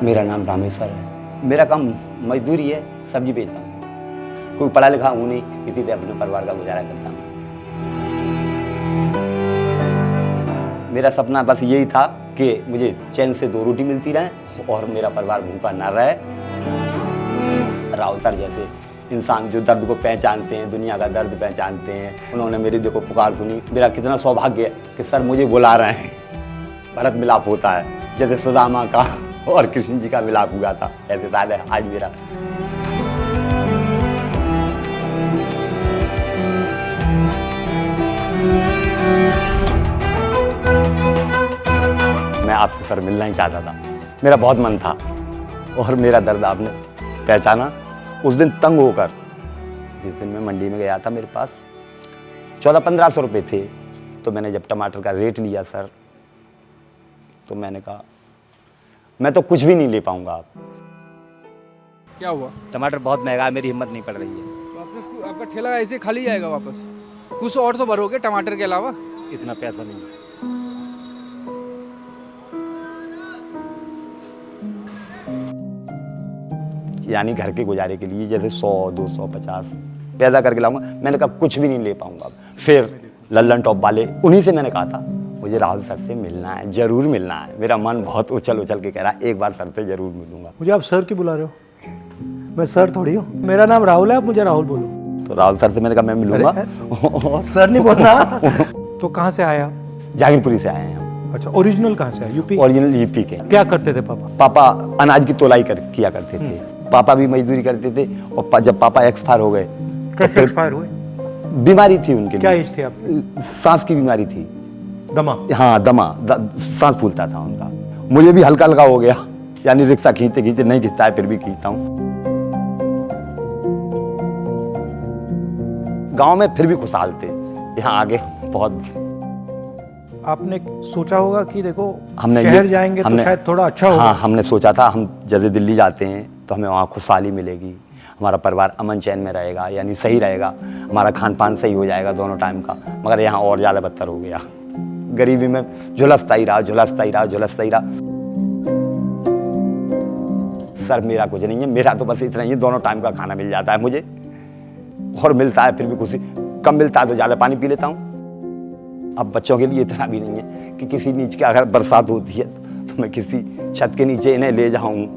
मेरा नाम रामेश्वर है। मेरा काम मजदूरी है, सब्जी बेचता हूँ। कोई पढ़ा लिखा हूँ नहीं, इसी से अपने परिवार का गुजारा करता हूँ। मेरा सपना बस यही था कि मुझे चैन से 2 रोटी मिलती रहे और मेरा परिवार भूखा ना रहे। राहुल सर जैसे इंसान जो दर्द को पहचानते हैं, दुनिया का दर्द पहचानते हैं, उन्होंने मेरी देखो पुकार सुनी। मेरा कितना सौभाग्य है कि सर मुझे बुला रहे हैं। भरत मिलाप होता है जैसे सुदामा का और कृष्ण जी का मिलाप हुआ था, ऐसे शायद है आज मेरा। मैं आपसे सर मिलना ही चाहता था, मेरा बहुत मन था और मेरा दर्द आपने पहचाना। उस दिन तंग होकर, जिस दिन मैं मंडी में गया था, मेरे पास 1400-1500 रुपये थे, तो मैंने जब टमाटर का रेट लिया सर, तो मैंने कहा मैं तो कुछ भी नहीं ले पाऊंगा। आप क्या हुआ? टमाटर बहुत महंगा है, मेरी हिम्मत नहीं पड़ रही है। तो आपका ठेला ऐसे खाली जाएगा वापस? कुछ और तो भरोगे टमाटर के अलावा? इतना पैसा नहीं है। यानी घर के गुजारे के लिए जैसे 100, 200, 50 पैदा करके लाऊंगा। मैंने कहा कुछ भी नहीं ले पाऊंगा। फिर लल्लन टॉप वाले, उन्हीं से मैंने कहा था मुझे राहुल सर से मिलना है, जरूर मिलना है। मेरा मन बहुत उछल उछल के कह रहा है एक बार सर से जरूर मिलूंगा। मुझे आप सर क्यों बुला रहे हो? मैं सर थोड़ी हूँ, मेरा नाम राहुल है, आप मुझे राहुल बोलो। तो राहुल सर से मैंने कहा मैं मिलूंगा। सर नहीं बोलना। तो कहाँ से आए आप? जागीरपुरी से आए हैं हम। अच्छा, ओरिजिनल कहाँ से आए? यूपी? ओरिजिनल यूपी के। क्या करते थे पापा? पापा अनाज की तोलाई किया करते थे। पापा भी मजदूरी करते थे और जब पापा एक्सपायर हो गए, कैसे एक्सपायर हुए? बीमारी थी उनके। क्या एज थी आपकी? सांस की बीमारी थी। दमा? हाँ दमा, सांस फूलता था उनका। मुझे भी हल्का हल्का हो गया, यानी रिक्शा खींचते खींचते, नहीं खींचता है फिर भी खींचता हूँ। गांव में फिर भी खुशहाल थे, यहाँ आगे बहुत। आपने सोचा होगा कि देखो हमने शहर जाएंगे तो शायद थोड़ा अच्छा होगा। हाँ, हमने सोचा था हम जैसे दिल्ली जाते हैं तो हमें वहाँ खुशहाली मिलेगी, हमारा परिवार अमन चैन में रहेगा, यानी सही रहेगा, हमारा खान पान सही हो जाएगा दोनों टाइम का। मगर यहाँ और ज़्यादा बदतर हो गया। गरीबी में झुलसता ही रहा। सर मेरा कुछ नहीं है, मेरा तो बस इतना ही है, दोनों टाइम का खाना मिल जाता है मुझे, और मिलता है फिर भी खुशी। कम मिलता है तो ज़्यादा पानी पी लेता हूँ। अब बच्चों के लिए इतना भी नहीं है कि किसी नीचे का अगर बरसात होती है तो मैं किसी छत के नीचे इन्हें ले जाऊँ,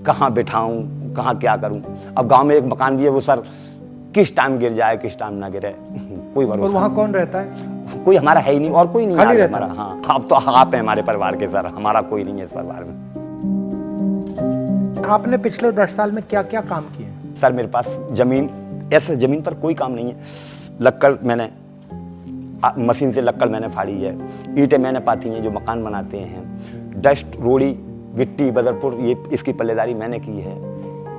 कहाँ बिठाऊँ, कहाँ क्या करूँ। अब गांव में एक मकान भी है, वो सर किस टाइम गिर जाए किस टाइम ना गिरे, कोई भरोसा। और वहाँ कौन रहता है? कोई हमारा है ही नहीं, और कोई नहीं खाली है रहता हमारा। हाँ, अब तो आप हैं हमारे परिवार के सर, हमारा कोई नहीं है इस परिवार में। आपने पिछले 10 साल में क्या क्या काम किए? सर मेरे पास जमीन, ऐसे जमीन पर कोई काम नहीं है। लक्कड़ मैंने मशीन से लक्कड़ मैंने फाड़ी है, ईंटें मैंने पाती हैं जो मकान बनाते हैं, डस्ट, रोड़ी, गिट्टी, बदरपुर, ये इसकी पल्लेदारी मैंने की है,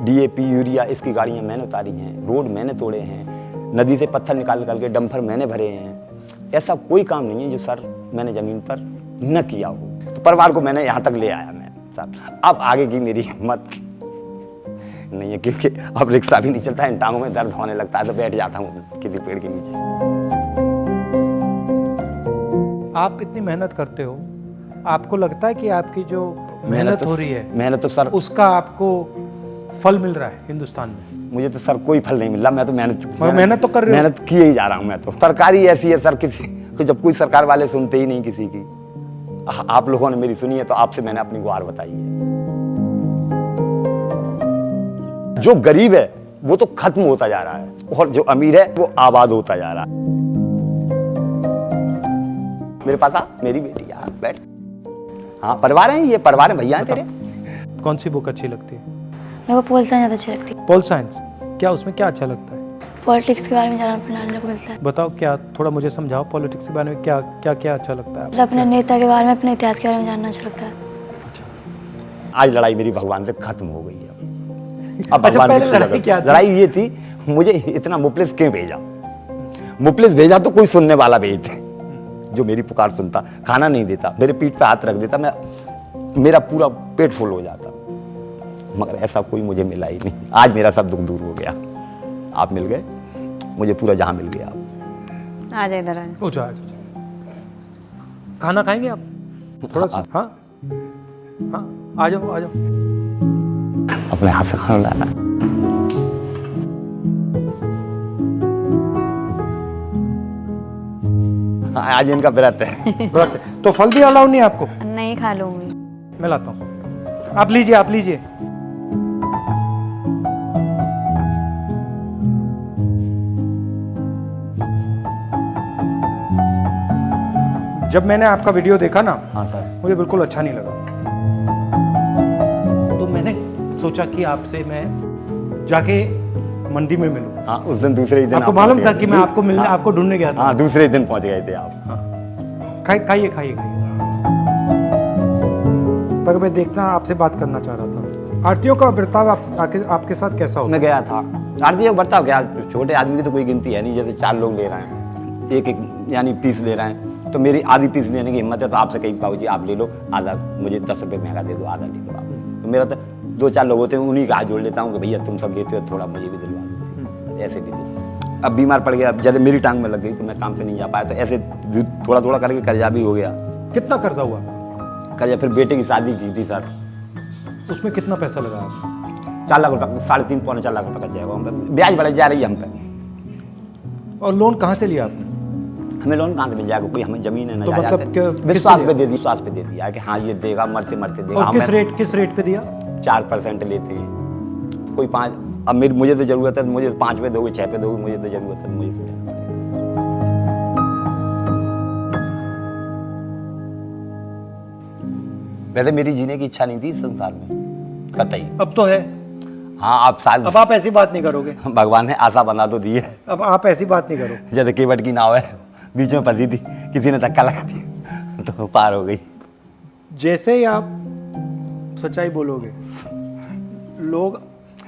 DAP, यूरिया इसकी गाड़ियाँ मैंने उतारी हैं, रोड मैंने तोड़े हैं, नदी से पत्थर निकाल के डंपर मैंने भरे हैं। ऐसा कोई काम नहीं है जो सर मैंने ज़मीन पर न किया हो। तो परिवार को मैंने यहाँ तक ले आया मैं सर। अब आगे की मेरी हिम्मत नहीं है, क्योंकि अब रिक्शा भी नहीं चलता है, टांगों में दर्द होने लगता है तो बैठ जाता हूँ किसी पेड़ के नीचे। आप इतनी मेहनत करते हो, आपको लगता है कि आपकी जो मेहनत हो रही है, मेहनत तो सर, उसका आपको फल मिल रहा है हिंदुस्तान में? मुझे तो सर कोई फल नहीं मिल रहा। मैं तो मेहनत तो कर रहे हो। मेहनत किए ही जा रहा हूँ मैं तो। सरकारी ऐसी है सर, किसी जब कोई सरकार वाले सुनते ही नहीं किसी की। आप लोगों ने मेरी सुनी है तो आपसे मैंने अपनी गुहार बताई है। जो गरीब है वो तो खत्म होता जा रहा है और जो अमीर है वो आबाद होता जा रहा है। मेरे पास आ, मेरी बेटी यार बैठ। हाँ परिवार है, ये परिवार है, भैया है तेरे। कौन सी बुक अच्छी लगती है? मेरे को पोल साइंस ज़्यादा अच्छी लगती है। Pol science? क्या उसमें क्या अच्छा लगता है? पॉलिटिक्स के बारे में जानने को मिलता है। बताओ, क्या थोड़ा मुझे समझाओ, पॉलिटिक्स के बारे में क्या क्या क्या अच्छा लगता है? मतलब अपने नेता के बारे में, अपने इतिहास के बारे में जानना अच्छा लगता है। आज लड़ाई मेरी भगवान से खत्म हो गई है। अब अच्छा, भगवान पहले की लड़ाई क्या थी? लड़ाई ये थी, मुझे इतना मुफलिस क्यों भेजा। मुफलिस भेजा तो कोई सुनने वाला भेजते जो मेरी पुकार सुनता, खाना नहीं देता, मेरे पीठ पे हाथ रख देता, मेरा पूरा पेट फुल हो जाता। मगर ऐसा कोई मुझे मिला ही नहीं। आज मेरा सब दुख दूर हो गया, आप मिल गए, मुझे पूरा जहां मिल गया। आ जाए इधर। खाना खाएंगे आप? थोड़ा सा। हाँ हाँ, आ जाओ आ जाओ। अपने हाथ से खाना लाना। हाँ, आज इनका व्रत है। व्रत है। तो फल भी अलाउ नहीं है आपको? नहीं खा लूंगी। मैं लाता हूँ, आप लीजिए, आप लीजिए। जब मैंने आपका वीडियो देखा ना, हाँ सर। मुझे बिल्कुल अच्छा नहीं लगा। तो मैंने सोचा कि आपसे मैं जाके मंडी में मिलूं। हाँ, उस दिन दूसरे ही दिन आपको आप मालूम पहुंच था गए कि थे। मैं आपको मिलने, हाँ, आपको ढूंढने गया था। हाँ, दूसरे दिन पहुंच गए थे आप। खाइए खाइए खाइए। पर मैं देखना, आपसे बात करना चाह रहा था, आरतियों का बर्ताव आपके साथ कैसा होता मैं गया था, आरती का बर्ताव क्या, छोटे आदमी की तो कोई गिनती है नहीं। जैसे 4 लोग ले रहे हैं, एक एक यानी पीस ले रहे हैं, तो मेरी आधी पीस लेने की हिम्मत है, तो आपसे कहीं पाओ जी आप ले लो आधा, मुझे 10 रुपये महंगा दे दो, आधा ले लो आप। तो मेरा तो 2-4 लोग होते हैं, उन्हीं का हाथ जोड़ लेता हूँ कि भैया तुम सब लेते हो, थोड़ा मुझे भी दिलवा दो, ऐसे भी दे। अब बीमार पड़ गया, जैसे मेरी टांग में लग गई तो मैं काम पे नहीं जा पाया, तो ऐसे थोड़ा थोड़ा करके कर्जा भी हो गया। कितना कर्जा हुआ? कर्जा फिर बेटे की शादी की थी सर, उसमें कितना पैसा लगा आपको? 4 लाख रुपये, 3.5-4 लाख रुपये का जाएगा हम पे, ब्याज बढ़ जा रही है हम पे। और लोन कहाँ से लिया आपने? हमें लोन कहाँ से मिल जाएगा, कोई हमें जमीन है ना, तो मतलब विश्वास पे दे दी, विश्वास पे दे दिया कि हाँ ये देगा, मरते मरते देगा। और किस रेट पे दिया? 4% लेते हैं, कोई 5। अब मुझे तो जरूरत है, मुझे 5 पे दोगे, 6 पे दोगे, मुझे तो जरूरत है, मुझे तो लेना पड़ेगा। वैसे मेरी जीने की इच्छा नहीं थी इस संसार में कतई। अब तो है। हाँ, आप शायद, अब आप ऐसी बात नहीं करोगे। भगवान ने आशा बना तो दी है। अब आप ऐसी बात नहीं करो। जैसे केवट की नाव है, बीच में फंसी थी, किसी ने धक्का लगा दिया तो पार हो गई। जैसे ही आप सच्चाई बोलोगे, लोग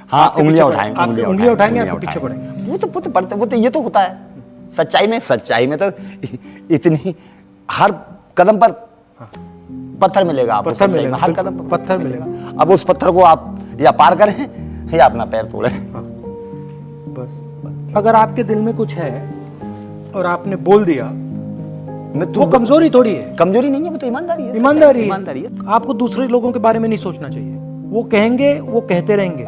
हाँ, आपके उंगलियां पीछे उठाएंगे, आपकी उंगलियां उठाएंगे, आपके पीछे पड़ेंगे। वो तो पड़ते, वो तो ये तो होता है सच्चाई में तो इतनी हर कदम पर पत्थर मिलेगा आपको, पत्थर सच्चाई में मिलेगा, हर कदम पर पत्थर मिलेगा। अब उस पत्थर को आप या पार करें या अपना पैर तोड़े। बस अगर आपके दिल में कुछ है और आपने बोल दिया, वो कमजोरी थोड़ी है। कमजोरी नहीं है, वो तो ईमानदारी है। ईमानदारी है। आपको दूसरे लोगों के बारे में नहीं सोचना चाहिए। वो कहेंगे, वो कहते रहेंगे,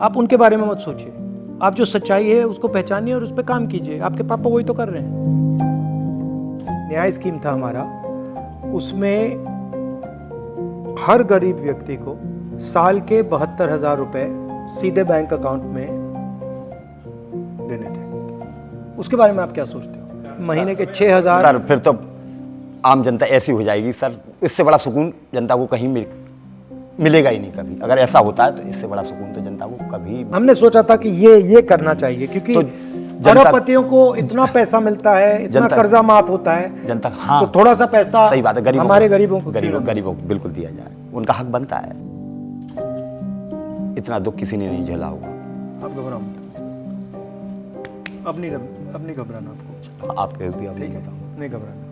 आप उनके बारे में मत सोचिए। आप जो सच्चाई है उसको पहचानिए और उस पर काम कीजिए। आपके पापा वही तो कर रहे हैं। न्याय स्कीम था हमारा, उसमें हर गरीब व्यक्ति को साल के 72,000 रुपए सीधे बैंक अकाउंट में देने थे। उसके बारे में आप क्या सोचते हो? महीने के 6,000। सर फिर तो आम जनता ऐसी हो जाएगी सर, इससे बड़ा सुकून जनता को कहीं मिलेगा ही नहीं कभी। अगर ऐसा होता है तो इससे बड़ा सुकून तो जनता को कभी। हमने सोचा था कि ये करना चाहिए, क्योंकि तो अरबपतियों को इतना पैसा मिलता है, इतना कर्जा माफ होता है जनता। हाँ, तो थोड़ा सा पैसा सही बात है, हमारे गरीबों को गरीबों को बिल्कुल दिया जाए, उनका हक बनता है। इतना दुख किसी ने नहीं झेला होगा। आप घबराओ मत, अब नहीं घबराना आपको। आपके नहीं घबराना।